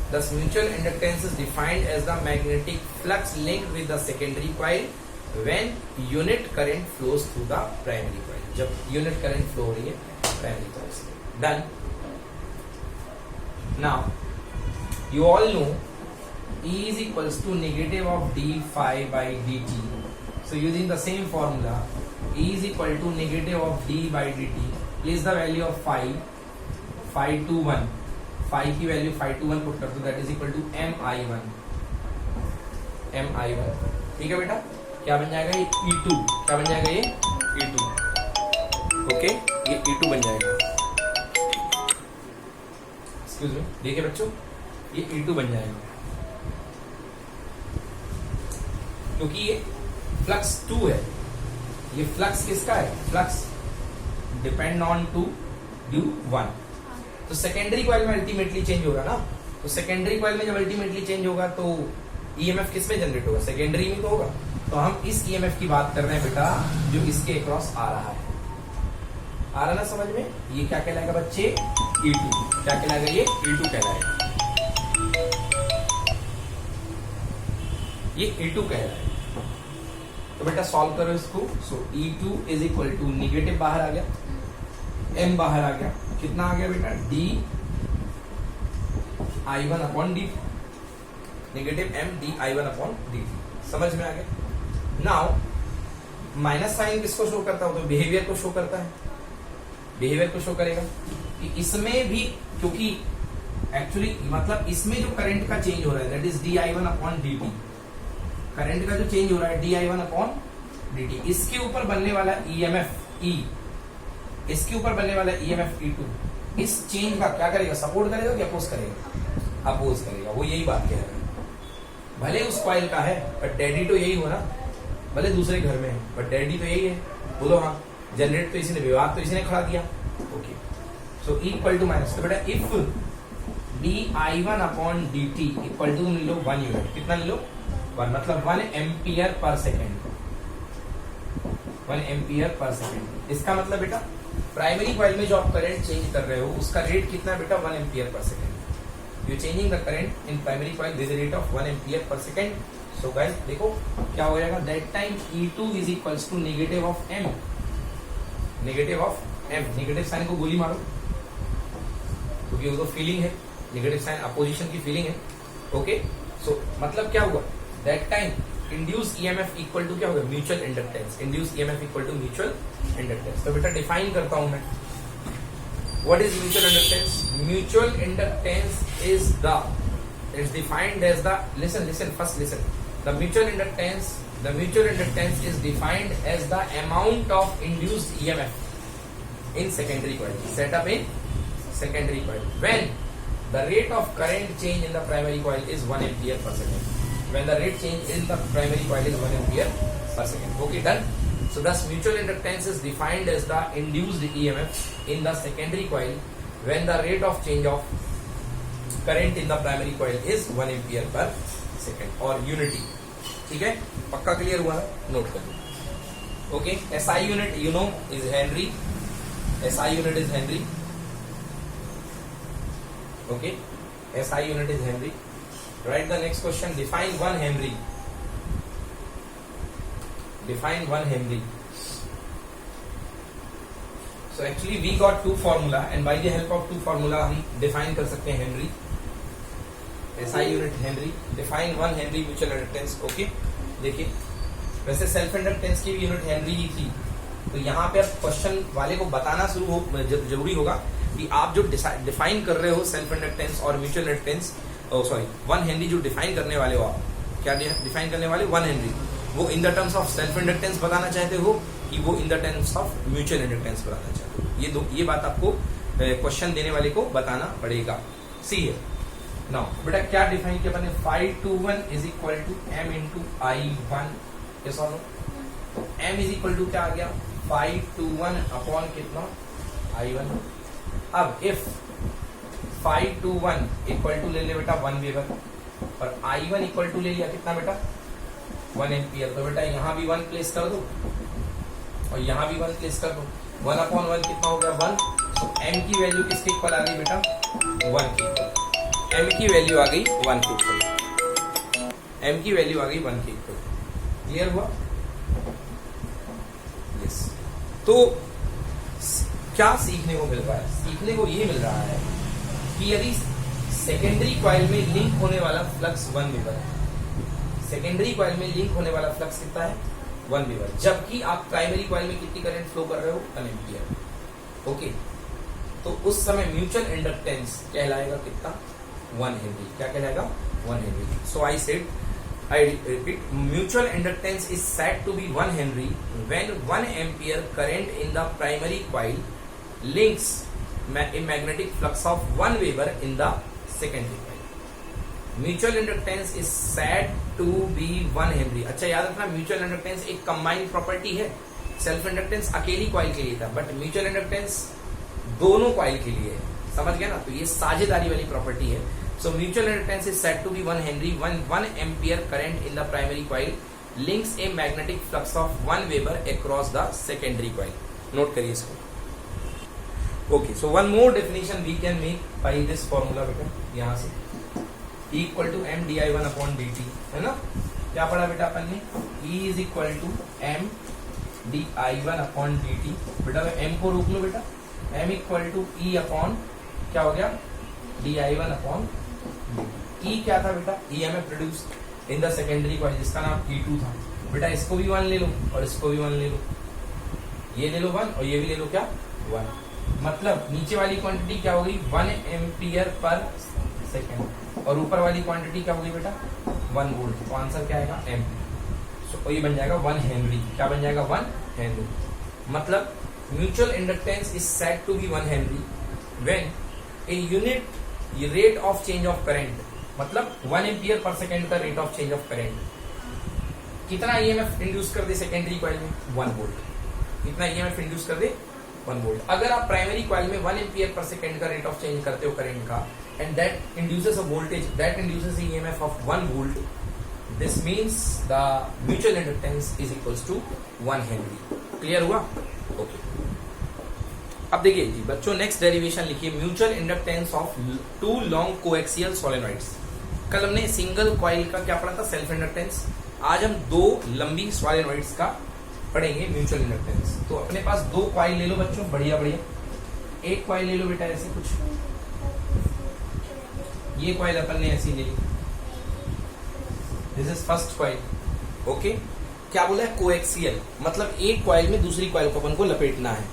Thus mutual inductance is defined as the magnetic flux linked with the secondary coil when unit current flows through the primary coil. जब unit current flow हो रही है primary coil से. Done. Now, you all know E is equals to negative of d phi by dt. So using the same formula, E is equal to negative of d by dt. Place the value of phi21, phi की value phi21 put कर दो, that is equal to mi1, ठीक है बेटा। क्या बन जाएगा ये? E2, क्या बन जाएगा ये? E2, ओके, ये E2 बन जाएगा। एक्सक्यूज मी, देखिए बच्चों, ये E2 बन जाएगा क्योंकि ये फ्लक्स 2 है। ये फ्लक्स किसका है? Flux depend on two due 1। तो सेकेंडरी कॉइल में अल्टीमेटली चेंज होगा ना, तो सेकेंडरी कॉइल में जब अल्टीमेटली चेंज होगा तो ईएमएफ किस में जनरेट होगा? सेकेंडरी में तो होगा। तो हम इस ईएमएफ की बात कर रहे हैं बेटा जो इसके अक्रॉस आ रहा है। आ रहा ना समझ में? ये क्या कहलाएगा बच्चे? E2। क्या कहलाएगा ये? E2 कहलाएगा, ये E2 कहलाएगा। तो बेटा सॉल्व करो इसको। So E2 is equal to negative बाहर आ गया, M बाहर आ गया, कितना आ गया बेटा? d I1 upon dt, negative M d I1 upon dt। समझ में आ गया? नाउ माइनस साइन किसको शो करता है? तो बिहेवियर को शो करता है, बिहेवियर को शो करेगा कि इसमें भी, क्योंकि एक्चुअली मतलब इसमें जो करंट का चेंज हो रहा है that is d I1 upon dt। Current का जो चेंज हो रहा है d I1 अपॉन dt, इसके ऊपर बनने वाला EMF E, इसके ऊपर बनने वाला EMF E2 इस चेंज का क्या करेगा? सपोर्ट करेगा कि अपोज करेगा? अपोज करेगा। वो यही बात कह रहा है। भले उस कॉइल का है बट डैडी तो यही हो ना, भले दूसरे घर में है बट डैडी तो यही है। बोलो हाँ, जनरेट तो इसी ने, विवाद तो इसी ने खड़ा दिया। Okay, so equal to minus, तो बेटा if d I1 upon dt equal to ले लो 1 यूनिट, कितना ले लो? 1, मतलब 1 ampere per second, 1 ampere per second. इसका मतलब बेटा प्राइमरी कॉइल में जो आप करंट चेंज कर रहे हो उसका रेट कितना है बेटा? 1 ampere per second. You changing the current in primary coil this rate of 1 ampere per second. So guys देखो क्या हो जाएगा, that time E2 is equals to negative of M, negative of M। Negative sign को गोली मारो क्योंकि वो तो फीलिंग है, नेगेटिव साइन अपोजिशन की फीलिंग है। ओके, सो मतलब क्या हुआ, that time induce EMF equal to क्या होगा? Mutual inductance. Induce EMF equal to mutual inductance. तो बेटा डिफाइन करता हूं मैं, what is mutual inductance? Mutual inductance is the, it's defined as the, listen first listen, the mutual inductance is defined as the amount of induced EMF in secondary coil, set up in secondary coil when the rate of current change in the primary coil is 1 ampere per second. When the rate change in the primary coil is 1 ampere per second. Okay, done. So thus mutual inductance is defined as the induced EMF in the secondary coil when the rate of change of current in the primary coil is 1 ampere per second or unity. ठीक है, पक्का clear हुआ? Note कर लो। Okay, SI unit you know is Henry. SI unit is Henry. Okay, SI unit is Henry. Write the next question. Define 1 Henry. Define 1 Henry. So actually we got 2 formula and by the help of 2 formula हम define कर सकते हैं Henry. SI unit Henry. Define 1 Henry mutual inductance. Okay. देखिए वैसे self inductance की भी unit Henry ही थी, तो यहाँ पे अब क्वेश्चन वाले को बताना जरूरी होगा कि आप जो डिफाइन कर रहे हो सेल्फ इंडक्टेंस और म्यूचुअल इंडक्टेंस, सॉरी 1 हेनरी जो डिफाइन करने वाले हो, आप क्या डिफाइन करने वाले 1 हेनरी, वो in the terms of self inductance बताना चाहते हो कि वो in the terms of mutual inductance बताना चाहते हो, ये बात आपको क्वेश्चन देने वाले को बताना पड़ेगा। सी है नाउ बेटा क्या डिफाइन किया मैंने, 521 is equal to m into I1, ये सॉल्व तो m इज इक्वल टू क्या आ गया 521 अपॉन कितना I1। अब इफ 521 इक्वल टू ले बेटा 1 वेबर और I1 इक्वल टू ले लिया कितना बेटा 1 एम्पियर, तो बेटा यहाँ भी 1 प्लेस कर दो और यहाँ भी 1 प्लेस कर दो, 1 अपॉन 1 कितना हो गया 1, तो m की वैल्यू किसके इक्वल आ गई बेटा 1 के इक्वल, m की वैल्यू आ गई 1 के इक्वल, m की वैल्यू आ गई 1 के इक्वल। क्लियर हुआ? यस। तो क्या सीखने को मिल रहा है? सीखने को ये मिल रहा है कि यदि सेकेंडरी कॉइल में लिंक होने वाला फ्लक्स 1 मीटर है, सेकेंडरी कॉइल में लिंक होने वाला फ्लक्स कितना है 1 मीटर, जबकि आप प्राइमरी कॉइल में कितनी करंट फ्लो कर रहे हो 1 एम्पियर। ओके, तो उस समय म्यूचुअल इंडक्टेंस कहलाएगा कितना 1 हेनरी। क्या कहलाएगा 1 Henry. So I said, I repeat, mutual inductance is said to be 1 Henry when 1 ampere current in the primary coil links a magnetic flux of 1 Weber in the secondary coil. Mutual inductance is said to be 1 Henry. अच्छा याद रखना, mutual inductance एक combined property है। Self inductance अकेली coil के लिए था, but mutual inductance दोनों कॉइल के लिए है। समझ गया ना? तो ये साझेदारी वाली प्रॉपर्टी है। So mutual inductance is said to be 1 Henry when 1 ampere current in the primary coil links a magnetic flux of 1 Weber across the secondary coil. Note करिए इसको. Okay, so one more definition we can make by this formula बेटा, यहाँ से equal to m di1 upon dt, है ना? क्या पढ़ा बेटा अपन ने? E is equal to m di1 upon dt. बेटा m को रोक लो बेटा, m equal to e upon क्या हो गया di1 upon E क्या था बेटा, EMF produced in the secondary coil जिसका नाम E2 था। बेटा इसको भी 1 ले लो और इसको भी 1 ले लो, ये ले लो 1 और ये भी ले लो क्या 1, मतलब नीचे वाली क्वांटिटी क्या हो गई 1 एम्पियर पर सेकेंड और ऊपर वाली क्वांटिटी क्या हो गई बेटा 1 वोल्ट। तो आंसर क्या आएगा एम्पियर। सो ये बन जाएगा 1 हेनरी। क्या बन जाएगा 1 हेनरी। मतलब mutual inductance is said to be 1 henry when a unit ये rate of change of current, मतलब 1 एम्पियर पर सेकेंड का rate of change of current कितना ईएमएफ इंड्यूस कर दे सेकेंडरी कॉइल में 1 वोल्ट, कितना ईएमएफ इंड्यूस कर दे 1 वोल्ट। अगर आप प्राइमरी कॉइल में 1 एम्पियर पर सेकेंड का रेट ऑफ चेंज करते हो करंट का and that induces a voltage that induces EMF of 1 volt, this means the mutual inductance is equals to 1 henry. Clear हुआ? Okay. अब देखिए जी बच्चों, नेक्स्ट डेरिवेशन लिखिए, mutual inductance of 2 long coaxial solenoids. कल हमने सिंगल कॉइल का क्या पढ़ा था सेल्फ इंडक्टेंस, आज हम 2 लंबी सोलेनॉइड्स का पढ़ेंगे म्यूचुअल इंडक्टेंस। तो अपने पास 2 कॉइल ले लो बच्चों, बढ़िया बढ़िया। एक कॉइल ले लो बेटा ऐसे कुछ, ये कॉइल अपन ने ऐसी ले ली, this is first coil. Okay, क्या बोला है कोएक्सियल, मतलब एक कॉइल में दूसरी कॉइल को अपन को लपेटना है,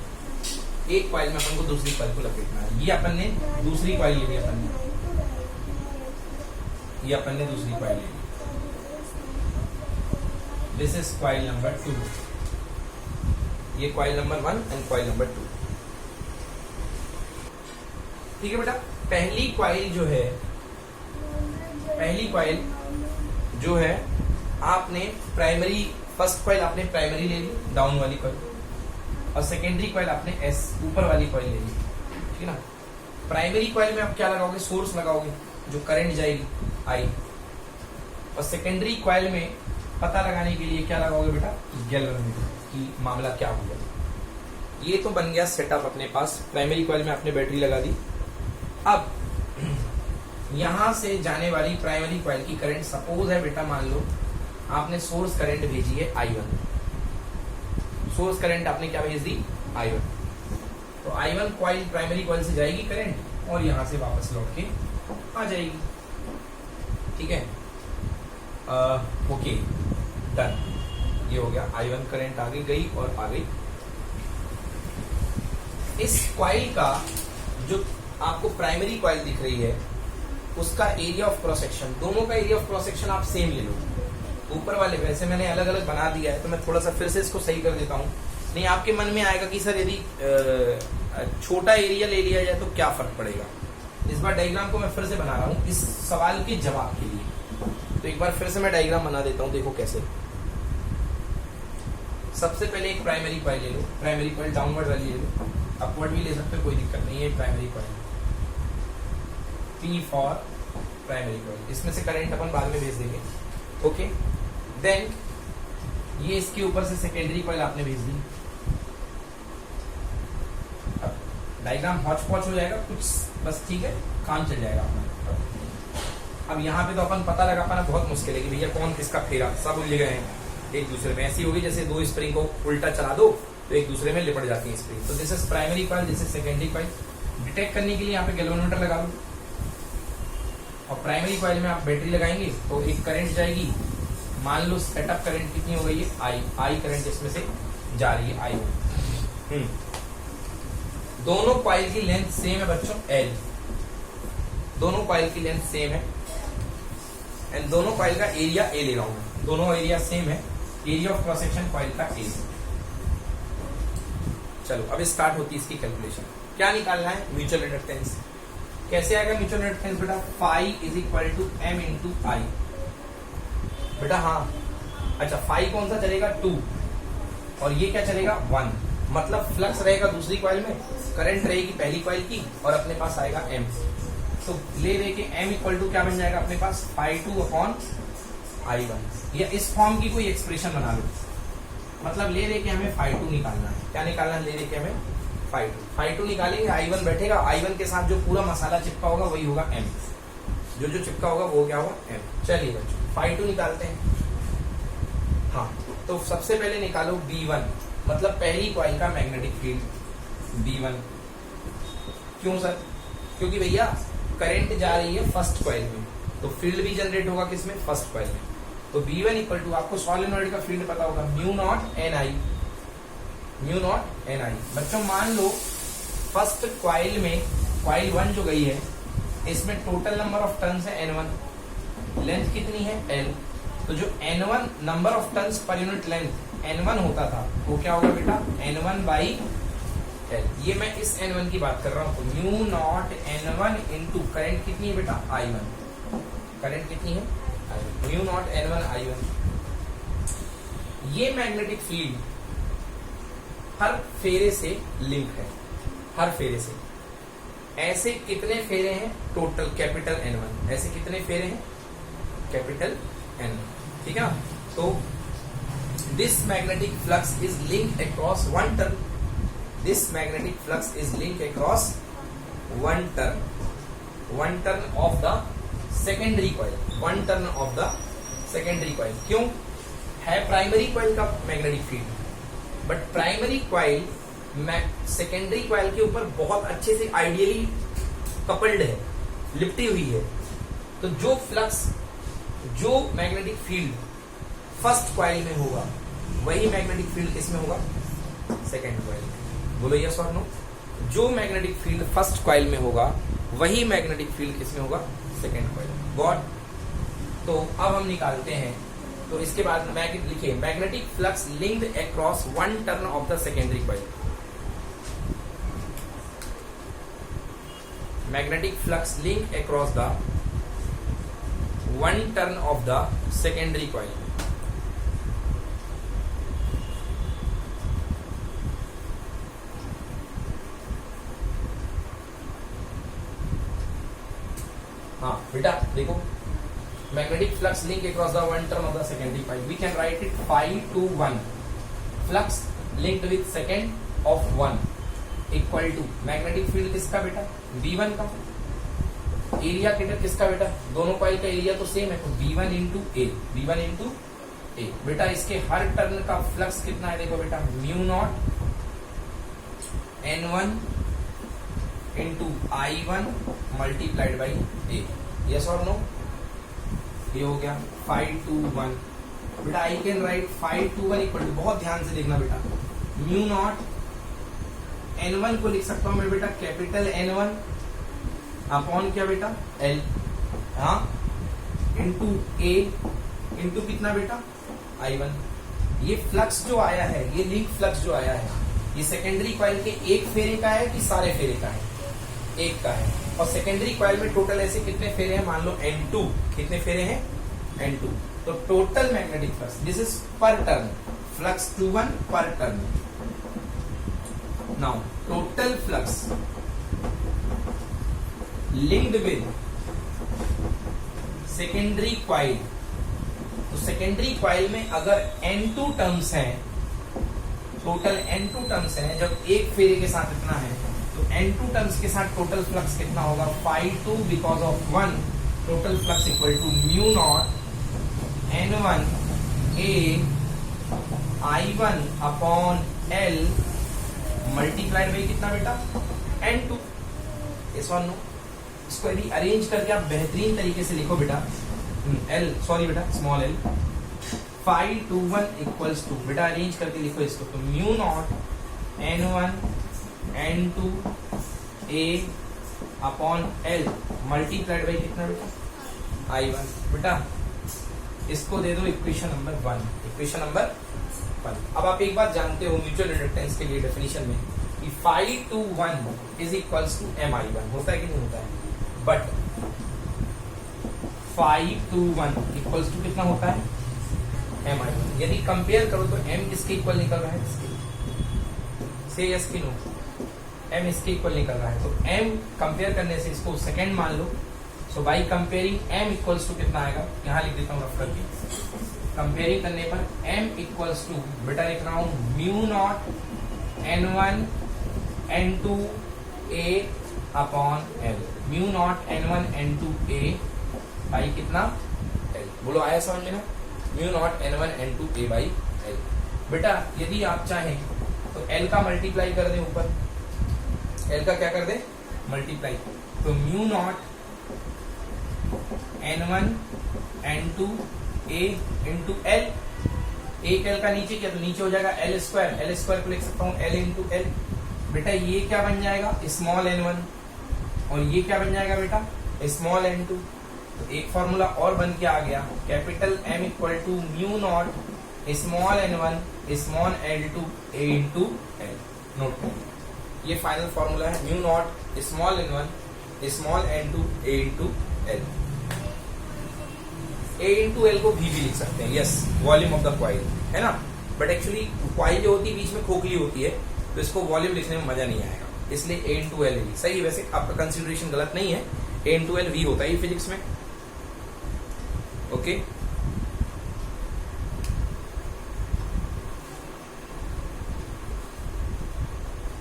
एक कॉइल में अपन को दूसरी कॉइल को लपेटना है। ये अपन ने दूसरी कॉइल ले ली, अपन ने ये अपन ने दूसरी कॉइल ले ली, दिस इज कॉइल नंबर 2, ये coil number 1 and coil number 2। ठीक है बेटा, पहली कॉइल जो है आपने प्राइमरी, फर्स्ट कॉइल आपने प्राइमरी ले ली डाउन वाली कॉइल, और सेकेंडरी कॉइल आपने एस ऊपर वाली कॉइल ले ली। ठीक है ना? प्राइमरी कॉइल में आप क्या लगाओगे, सोर्स लगाओगे जो करंट जाएगी आई, और सेकेंडरी कॉइल में पता लगाने के लिए क्या लगाओगे बेटा गैल्वेनोमीटर कि मामला क्या हुआ। ये तो बन गया सेटअप अपने पास। प्राइमरी कॉइल में आपने बैटरी लगा दी। अब यहां से जाने वाली प्राइमरी कॉइल की करंट सपोज है बेटा, मान लो आपने सोर्स करंट भेजी है I1, सोर्स करंट आपने क्या भेज दी I1, तो I1 कॉइल प्राइमरी कॉइल से जाएगी करंट और यहां से वापस लौट के आ जाएगी। ठीक है, ओके डन। ये हो गया I1 करंट आगे गई और आ गई। इस कॉइल का जो आपको प्राइमरी कॉइल दिख रही है उसका एरिया ऑफ क्रॉस सेक्शन, दोनों का एरिया ऑफ क्रॉस सेक्शन आप सेम ले लो। ऊपर वाले वैसे मैंने अलग अलग बना दिया है, तो मैं थोड़ा सा फिर से इसको सही कर देता हूँ। नहीं आपके मन में आएगा कि सर यदि छोटा एरिया ले लिया जाए तो क्या फर्क पड़ेगा। इस बार डायग्राम को मैं फिर से बना रहा हूँ इस सवाल के जवाब के लिए। तो एक बार फिर से मैं डायग्राम बना देता हूँ, देखो कैसे। सबसे पहले एक प्राइमरी कॉइल ले लो, प्राइमरी कॉइल डाउनवर्ड वाली ले लो, अपवर्ड भी ले सकते हो, कोई दिक्कत नहीं है। Primary coil P for primary coil, इसमें से करंट अपन बाद में भेज देंगे। ओके, देन ये इसके ऊपर से सेकेंडरी कॉइल आपने भेज दी। अब डायग्राम हॉच पॉच हो जाएगा कुछ, बस ठीक है, काम चल जाएगा अपना। अब यहाँ पे तो अपन पता लगा पाना बहुत मुश्किल है कि भैया कौन किसका फेरा, सब उलझ गए हैं एक दूसरे में। ऐसी होगी जैसे दो स्प्रिंग को उल्टा चला दो तो एक दूसरे में लिपट जाती है स्प्रिंग। तो this is primary coil, this is secondary coil. Detect करने के लिए यहाँ पे गैल्वेनोमीटर लगा लो, और प्राइमरी कॉइल में आप बैटरी लगाएंगे तो एक करंट जाएगी। मान लो सेटअप करंट कितनी हो गई है, आई करंट इसमें से जा रही है, आई। दोनों कॉइल की लेंथ सेम है बच्चों, एल। दोनों कॉइल की लेंथ सेम है एंड दोनों कॉइल का एरिया ए ले रहा हूं मैं, दोनों एरिया सेम है। Area of cross section coil का ए। चलो अब स्टार्ट होती है इसकी कैलकुलेशन। क्या निकालना है, म्यूचुअल रिडक्टेंस। कैसे आएगा म्यूचुअल रिडक्टेंस बेटा, phi is equal to M into I. बेटा हाँ, अच्छा फाई कौन सा चलेगा, 2, और ये क्या चलेगा, 1। मतलब फ्लक्स रहेगा दूसरी कॉइल में, करंट रहेगी पहली कॉइल की, और अपने पास आएगा एम। तो ले दे के एम इक्वल टू क्या बन जाएगा अपने पास, फाई 2 अपॉन आई 1। या इस फॉर्म की कोई एक्सप्रेशन बना लो, मतलब ले दे के हमें फाई 2 निकालना है। क्या निकालना है, ले दे के हमें फाई 2 निकालेंगे। आई 1 बैठेगा, आई 1 के साथ जो पूरा मसाला चिपका होगा वही होगा एम, जो जो चिपका होगा वो क्या होगा, एम। चलिए बच्चों फाई 2 निकालते हैं। हाँ, तो सबसे पहले निकालो B1, मतलब पहली कॉइल का मैग्नेटिक फील्ड B1। क्यों सर, क्योंकि भैया करंट जा रही है फर्स्ट कॉइल में, तो फील्ड भी जनरेट होगा किसमें, फर्स्ट कॉइल में। तो B1 इक्वल टू, आपको सॉलिनॉइड का फील्ड पता होगा, mu naught N I. Mu naught N I. बच्चों मान लो फर्स्ट कॉइल में कॉइल 1 जो गई है इसमें टोटल नंबर ऑफ टर्न्स है N1, लेंथ कितनी है L। तो जो N1 number of turns per unit length N1 होता था वो क्या होगा बेटा, N1 बाई L। ये मैं इस N1 की बात कर रहा हूं। तो mu naught N1 into current कितनी है बेटा, I1। करंट कितनी है, म्यू नॉट N1 I1। ये मैग्नेटिक फील्ड हर फेरे से लिंक है, हर फेरे से। ऐसे कितने फेरे हैं टोटल, कैपिटल N1। ऐसे कितने फेरे हैं, कैपिटल N1, ठीक है ना। तो this magnetic flux is link across one turn, this magnetic flux is link across one turn off the secondary coil, one turn off the secondary coil. क्यों है प्राइमरी कॉइल का magnetic field, but primary coil secondary coil के ऊपर बहुत अच्छे से ideally coupled है, लिपटी हुई है। तो जो फ्लक्स, जो मैग्नेटिक फील्ड फर्स्ट कॉइल में होगा वही मैग्नेटिक फील्ड किसमें होगा, सेकेंड कॉइल में। बोलो यस और नो। जो मैग्नेटिक फील्ड फर्स्ट कॉइल में होगा वही मैग्नेटिक फील्ड किसमें होगा, सेकेंड कॉइल में। गॉट। तो अब हम निकालते हैं। तो इसके बाद लिखिए magnetic flux linked across one turn off the secondary coil. magnetic flux link across the one turn of the secondary coil. हाँ बेटा देखो, magnetic flux link across the one turn of the secondary coil. We can write it phi to 1. Flux linked with second of 1 equal to magnetic field किसका बेटा, B1 का। Area किसका बेटा, दोनों coil का एरिया तो सेम है, तो B1 इंटू ए, B1 इंटू ए। बेटा इसके हर टर्न का फ्लक्स कितना है, देखो बेटा mu naught N1 into I1 multiplied by A. Yes और नो। ये हो गया 5 to 1 बेटा I can write 521 equal to, बहुत ध्यान से देखना बेटा, म्यू नॉट N1 को लिख सकता हूं मैं बेटा कैपिटल N1 अपॉन क्या बेटा L, हाँ, इंटू A इंटू कितना बेटा I1। ये फ्लक्स जो आया है, ये लिंक फ्लक्स जो आया है, ये सेकेंडरी कॉइल के एक फेरे का है कि सारे फेरे का है? एक का है। और सेकेंडरी कॉइल में टोटल ऐसे कितने फेरे हैं? मान लो N2, कितने फेरे हैं? N2। तो total magnetic flux, this is पर टर्न, फ्लक्स 21 पर turn. Now total flux linked with secondary coil, तो सेकेंडरी कॉइल में अगर N2 टर्म्स हैं, टोटल N2 टर्म्स हैं, जब एक फेरे के साथ इतना है, तो N2 टर्म्स के साथ टोटल फ्लक्स कितना होगा? 5 because of 1, total flux equal to mu naught N1 A I1 upon L multiplied by कितना बेटा? N2। इस वन नो, इसको यदि अरेंज करके आप बेहतरीन तरीके से लिखो बेटा, L सॉरी बेटा स्मॉल l 521 इक्वल्स टू, बेटा अरेंज करके लिखो इसको, तो mu naught N1 N2 A upon L multiplied by कितना बेटा? I1। बेटा इसको दे दो इक्वेशन नंबर 1, इक्वेशन नंबर 1। अब आप एक बात जानते हो म्यूचुअल इंडक्टेंस के लिए डेफिनेशन में कि 521 इज इक्वल्स टू Mi1, होता है कि नहीं होता है? बट 521 इक्वल्स टू कितना होता है? Mi1। यदि कंपेयर करो तो M किसके इक्वल निकल रहा है? से यस की नो? M इसके इक्वल निकल रहा है, तो M कंपेयर करने से इसको सेकेंड मान लो, so by comparing M equals to कितना आएगा? यहां लिख देता हूं रफ करके, कंपेयरिंग करने पर M इक्वल्स टू, बेटा लिख रहा हूं mu naught N1 N2 A upon L, mu naught N1 N2 A by कितना? L। बोलो आया समझ में ना? Mu naught N1 N2 A by L। बेटा यदि आप चाहें तो L का मल्टीप्लाई कर दें ऊपर, L का क्या कर दे? मल्टीप्लाई, तो mu naught N1 N2 A into L, एक L का नीचे किया तो नीचे हो जाएगा L स्क्वायर को लिख सकता हूँ L इंटू L। बेटा ये क्या बन जाएगा? स्मॉल N1, और ये क्या बन जाएगा बेटा? Small N2। तो एक फॉर्मूला और बन के आ गया, capital M equal to mu naught small N1 small L2 A into L। Note करो, ये फाइनल फॉर्मूला है, mu naught small N1 small N2 A into L। A into L को भी लिख सकते हैं, yes, volume of the coil, है ना? बट एक्चुअली कॉइल जो होती है बीच में खोखली होती है, तो इसको वॉल्यूम लिखने में मजा नहीं आएगा, इसलिए A इंटू L भी सही है। वैसे आपका कंसिडरेशन गलत नहीं है, A इंटू L भी होता है फिजिक्स में, ओके।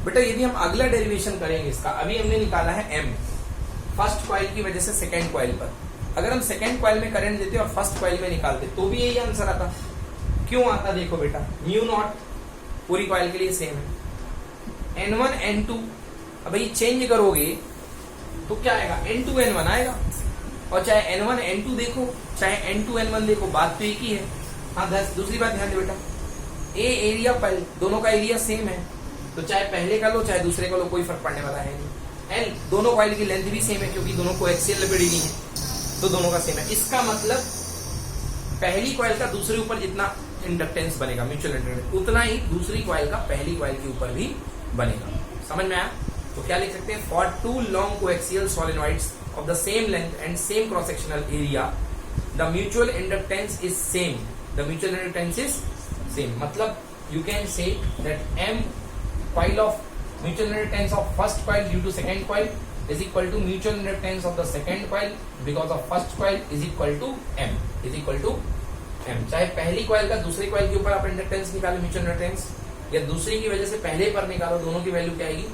बेटा यदि हम अगला डेरिवेशन करेंगे इसका, अभी हमने निकाला है M फर्स्ट कॉइल की वजह से सेकेंड कॉइल पर, अगर हम सेकेंड कॉइल में करंट देते और फर्स्ट कॉइल में निकालते तो भी यही आंसर आता। क्यों आता? देखो बेटा, म्यू नॉट पूरी कॉइल के लिए सेम है, N1 N2, अब ये चेंज करोगे तो क्या आएगा? N2 N1 आएगा, और चाहे N1 N2 देखो चाहे N2 N1 देखो, बात तो एक ही है। हाँ, दूसरी बात ध्यान दे बेटा, ए एरिया पर दोनों का एरिया सेम है, तो चाहे पहले का लो चाहे दूसरे का लो, कोई फर्क पड़ने वाला है नहीं। एल दोनों कॉइल की लेंथ भी सेम है, क्योंकि दोनों को एक्सियल लिपिडिटी है, तो दोनों का सेम है। इसका मतलब पहली कॉइल का दूसरे ऊपर जितना इंडक्टेंस बनेगा म्यूचुअल इंडक्टेंस, उतना ही दूसरी कॉइल का पहली कॉइल के ऊपर भी बनेगा। समझ में आया? तो क्या लिख सकते हैं? For two long coaxial solenoids of the same length and same cross sectional area the mutual inductance is same, the mutual inductance is same. मतलब you can say that M coil of mutual inductance of first coil due to second coil is equal to mutual inductance of the second coil because of first coil is equal to M, is equal to M। चाहे पहली coil का दूसरी coil के ऊपर आप inductance निकालो mutual inductance, या दूसरी की वजह से पहले पर निकालो, दोनों की वैल्यू क्या आएगी?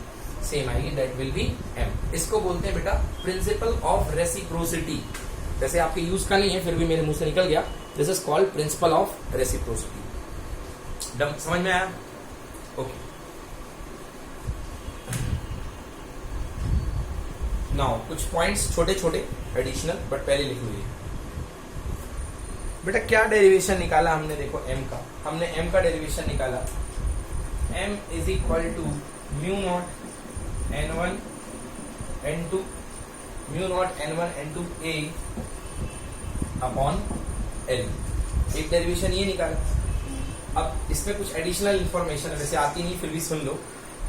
सेम आएगी, दैट विल बी M। इसको बोलते हैं बेटा प्रिंसिपल ऑफ रेसिप्रोसिटी। वैसे आपके यूज का नहीं है, फिर भी मेरे मुंह से निकल गया, this is called principle of reciprocity. समझ में आया? ओके। नाउ कुछ पॉइंट्स छोटे छोटे एडिशनल, बट पहले लिख लीजिए। बेटा क्या डेरिवेशन निकाला हमने, देखो m का, हमने m का डेरिवेशन निकाला, m is equal to mu naught n1 n2 mu naught n1 n2 a upon l, एक डेरिवेशन ये निकाला। अब इसमें कुछ एडिशनल इंफॉर्मेशन है, वैसे आती नहीं फिर भी सुन लो।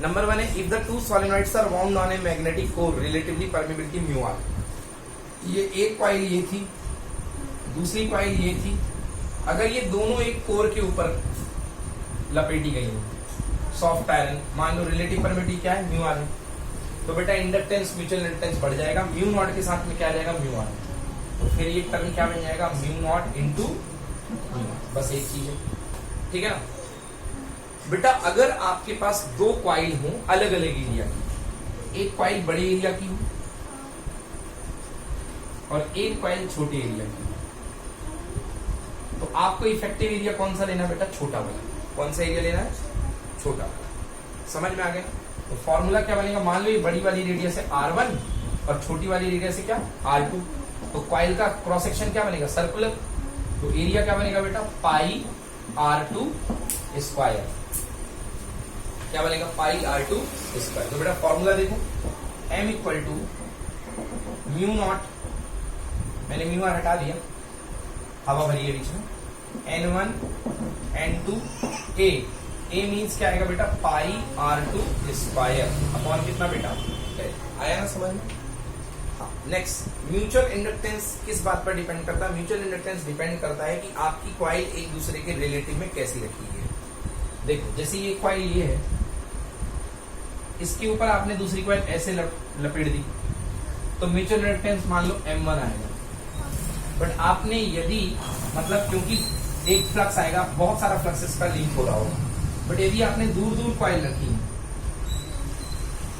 नंबर 1 है, if the two solenoids are wound on a magnetic core relatively permeability mu R, ये एक कॉइल ये थी, दूसरी कॉइल ये थी, अगर ये दोनों एक कोर के ऊपर लपेटी गई हैं, सॉफ्ट आयरन, मान लो रिलेटिव परमिबिलिटी क्या है, म्यू आर है, तो बेटा इंडक्टेंस, म्यूचुअल इंडक्टेंस बढ़ जाएगा, म्यू नॉट के साथ में क्या आ जाएगा, म्यू आर, तो फिर ये टर्म क्या बन जाएगा, mu naught into mu R, बस एक चीज है, ठीक है ना। बेटा अगर आपके पास दो कॉइल हो अलग अलग एरिया की, एक कॉइल बड़े एरिया की हो और एक कॉइल छोटे एरिया की, तो आपको इफेक्टिव एरिया कौन सा लेना बेटा, छोटा वाला। कौन सा एरिया लेना है, छोटा वाला। समझ में आ गया। तो फॉर्मूला क्या बनेगा, मान लो ये बड़ी वाली रेडियस है R1 और छोटी वाली रेडियस है क्या, R2, तो कॉइल का क्रॉस सेक्शन क्या बनेगा, सर्कुलर, तो एरिया क्या बनेगा बेटा, पाई R2 स्क्वायर, क्या बनेगा, पाई R2 स्क्वायर। तो बेटा फॉर्मूला देखो, m equal to mu naught, मैंने म्यू आर हटा दिया, हवा भरी है बीच में, n1 n2 a, a means क्या आएगा बेटा, पाई R2 स्क्वायर अपॉन कितना बेटा, आया ना समझ में। हाँ, नेक्स्ट, म्यूचुअल इंडक्टेंस किस बात पर डिपेंड करता है, म्यूचुअल इंडक्टेंस डिपेंड करता है कि आपकी कॉइल एक दूसरे के रिलेटिव में कैसी रखी है। देखो जैसे ये कॉइल ये है, इसके ऊपर आपने दूसरी कॉइल ऐसे लपेट दी, तो म्यूचुअल इंडक्टेंस मान लो M1 आएगा। बट आपने यदि मतलब क्योंकि एक फ्लक्स आएगा, बहुत सारा फ्लक्स इसका लिंक हो रहा होगा, बट यदि आपने दूर दूर कॉइल रखी है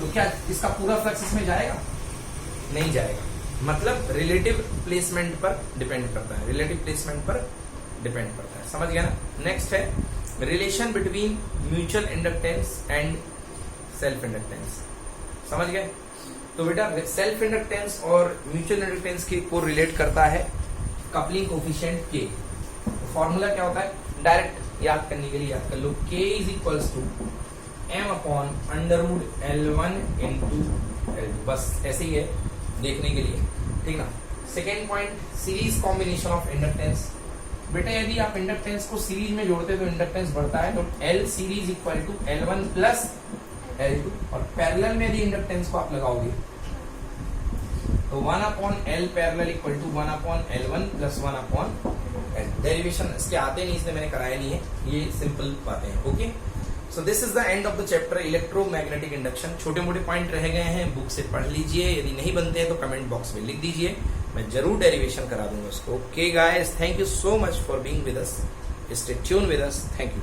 तो क्या इसका पूरा फ्लक्स इसमें जाएगा, नहीं जाएगा। मतलब रिलेटिव प्लेसमेंट पर डिपेंड करता है, रिलेटिव प्लेसमेंट पर डिपेंड करता है, समझ गया ना। नेक्स्ट है relation between mutual inductance and self inductance, समझ गए। तो बेटा सेल्फ इंडक्टेंस और म्यूचुअल इंडक्टेंस के को रिलेट करता है कपलिंग कोफिशिएंट के। फॉर्मूला क्या होता है, डायरेक्ट याद करने के लिए याद कर लो, K is equals to m upon under root L1 into L2, बस ऐसे ही है देखने के लिए, ठीक ना। Second point, series combination of inductance. बेटा यदि आप इंडक्टेंस को सीरीज में जोड़ते तो इंडक्टेंस बढ़ता है, तो L series equal to L1 plus L2, और पैरेलल में यदि इंडक्टेंस को आप लगाओगे तो 1 upon L parallel equal to 1 upon L1 plus 1 upon L। Derivation इसके आते नहीं, इसलिए मैंने कराया नहीं है, ये सिंपल बातें हैं। Okay, so this is the end of the chapter electromagnetic induction. छोटे मोटे पॉइंट रह गए हैं, बुक से पढ़ लीजिए, यदि नहीं बनते हैं तो कमेंट बॉक्स में लिख दीजिए, मैं जरूर डेरिवेशन करा दूंगा उसको। Okay guys, thank you so much for being with us, stay tune with us, thank you.